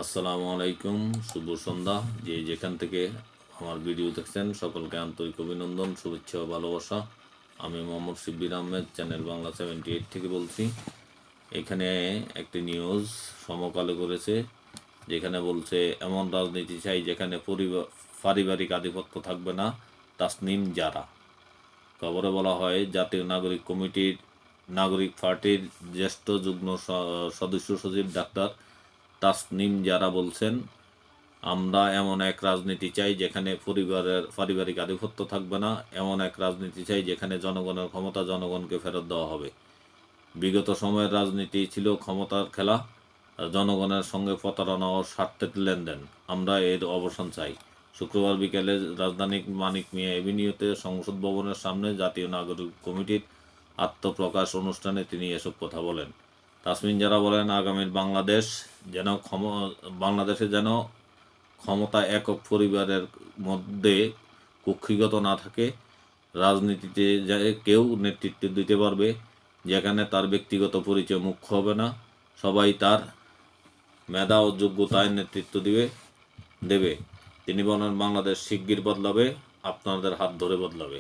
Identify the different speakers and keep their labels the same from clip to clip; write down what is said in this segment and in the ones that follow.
Speaker 1: আসসালামু আলাইকুম, শুভ সন্ধ্যা। যেখান থেকে আমার ভিডিও দেখছেন সকলকে আন্তরিক অভিনন্দন, শুভেচ্ছা ও ভালোবাসা। আমি মোহাম্মদ শিব্বির আহমেদ, চ্যানেল বাংলা 78 থেকে বলছি। এখানে একটি নিউজ সমকালে করেছে, যেখানে বলছে এমন রাজনীতি চাই যেখানে পারিবারিক আধিপত্য থাকবে না, তাসনিম জারা। খবরে বলা হয় জাতীয় নাগরিক কমিটির নাগরিক পার্টির জ্যেষ্ঠ যুগ্ম সদস্য সচিব ডাক্তার তাসনিম জারা বলছেন, আমরা এমন এক রাজনীতি চাই যেখানে পারিবারিক আধিপত্য থাকবে না, এমন এক রাজনীতি চাই যেখানে জনগণের ক্ষমতা জনগণকে ফেরত দেওয়া হবে। বিগত সময়ের রাজনীতি ছিল ক্ষমতার খেলা, জনগণের সঙ্গে প্রতারণা ও স্বার্থের লেনদেন। আমরা এর অবসান চাই। শুক্রবার বিকেলে রাজধানীর মানিক মিয়া এভিনিউতে সংসদ ভবনের সামনে জাতীয় নাগরিক কমিটির আত্মপ্রকাশ অনুষ্ঠানে তিনি এসব কথা বলেন। তাসমিন জারা বলেন, আগামীর বাংলাদেশে যেন ক্ষমতা একক পরিবারের মধ্যে কক্ষিগত না থাকে। রাজনীতিতে কেউ নেতৃত্ব দিতে পারবে, যেখানে তার ব্যক্তিগত পরিচয় মুখ্য হবে না। সবাই তার মেধা ও যোগ্যতায় নেতৃত্ব দেবে। তিনি বলেন, বাংলাদেশ শিগগির বদলাবে, আপনাদের হাত ধরে বদলাবে।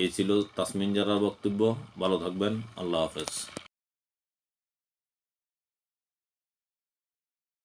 Speaker 1: এই ছিল তাসমিন জারার বক্তব্য। ভালো থাকবেন। আল্লাহ হাফেজ।